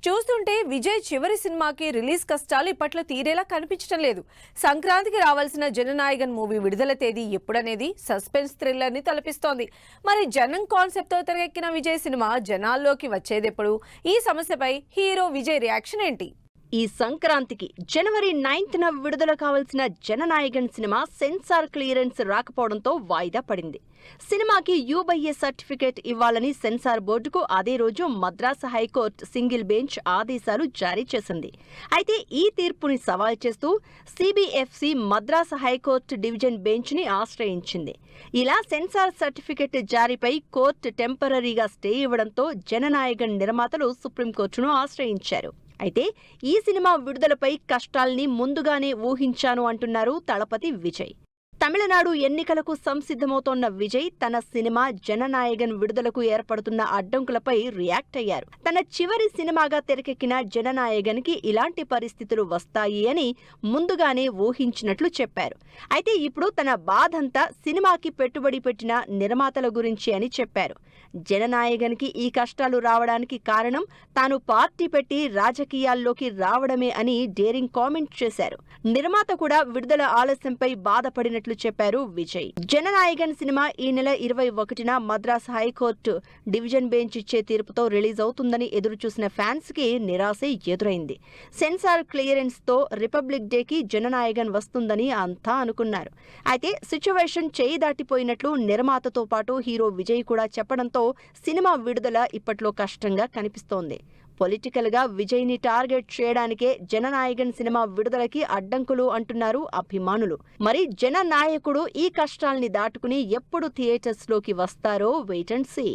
చూస్తుంటే విజయ్ చివరి సినిమాకి రిలీజ్ కష్టాలు ఇప్పట్లో తీరేలా కనిపించడం లేదు. సంక్రాంతికి రావాల్సిన జననాయకన్ మూవీ విడుదల తేదీ ఎప్పుడనేది సస్పెన్స్ థ్రిల్లర్ ని తలపిస్తోంది. మరి జనం కాన్సెప్ట్ తో తెరకెక్కిన విజయ్ సినిమా జనాల్లోకి వచ్చేదెప్పుడు? ఈ సమస్యపై హీరో విజయ్ రియాక్షన్ ఏంటి? ఈ సంక్రాంతికి జనవరి 9న విడుదల కావాల్సిన జననాయకన్ సినిమా సెన్సార్ క్లియరెన్స్ రాకపోవడంతో వాయిదా పడింది. సినిమాకి యూబైఏ సర్టిఫికేట్ ఇవ్వాలని సెన్సార్ బోర్డుకు అదే రోజు మద్రాసు హైకోర్టు సింగిల్ బెంచ్ ఆదేశాలు జారీ చేసింది. అయితే ఈ తీర్పుని సవాల్ చేస్తూ సిబిఎఫ్సి మద్రాసు హైకోర్టు డివిజన్ బెంచ్ని ఆశ్రయించింది. ఇలా సెన్సార్ సర్టిఫికేట్ జారీపై కోర్టు టెంపరరీగా స్టే ఇవ్వడంతో జననాయకన్ నిర్మాతలు సుప్రీంకోర్టును ఆశ్రయించారు. అయితే ఈ సినిమా విడుదలపై కష్టాల్ని ముందుగానే ఊహించాను అంటున్నారు తలపతి విజయ్. తమిళనాడు ఎన్నికలకు సంసిద్ధమవుతోన్న విజయ్ తన సినిమా జననాయకన్ విడుదలకు ఏర్పడుతున్న అడ్డంకులపై రియాక్ట్ అయ్యారు. తన చివరి సినిమాగా తెరకెక్కిన జననాయకన్ కి ఇలాంటి పరిస్థితులు వస్తాయి అని ముందుగానే ఊహించినట్లు చెప్పారు. అయితే ఇప్పుడు తన బాధంతా సినిమాకి పెట్టుబడి పెట్టిన నిర్మాతల గురించి అని చెప్పారు. జననాయకన్ కి ఈ కష్టాలు రావడానికి కారణం తాను పార్టీ పెట్టి రాజకీయాల్లోకి రావడమే అని డేరింగ్ కామెంట్ చేశారు. నిర్మాత కూడా విడుదల ఆలస్యంపై బాధపడినట్లు చెప్పారు విజయ్. జననాయకన్ సినిమా ఈ నెల 21న మద్రాస్ హైకోర్టు డివిజన్ బెంచ్ ఇచ్చే తీర్పుతో రిలీజ్ అవుతుందని ఎదురుచూసిన ఫ్యాన్స్ కి నిరాశ ఎదురైంది. సెన్సార్ క్లియరెన్స్ తో రిపబ్లిక్ డేకి జననాయకన్ వస్తుందని అంతా అనుకున్నారు. అయితే సిచ్యువేషన్ చేయి దాటిపోయినట్లు నిర్మాతతో పాటు హీరో విజయ్ కూడా చెప్పడంతో సినిమా విడుదల ఇప్పట్లో కష్టంగా కనిపిస్తోంది. పొలిటికల్ గా విజయ్ ని టార్గెట్ చేయడానికే జననాయకన్ సినిమా విడుదలకి అడ్డంకులు అంటున్నారు అభిమానులు. మరి జననాయకుడు ఈ కష్టాల్ని దాటుకుని ఎప్పుడు థియేటర్స్ లోకి వస్తారో వెయిట్ అండ్ సీ.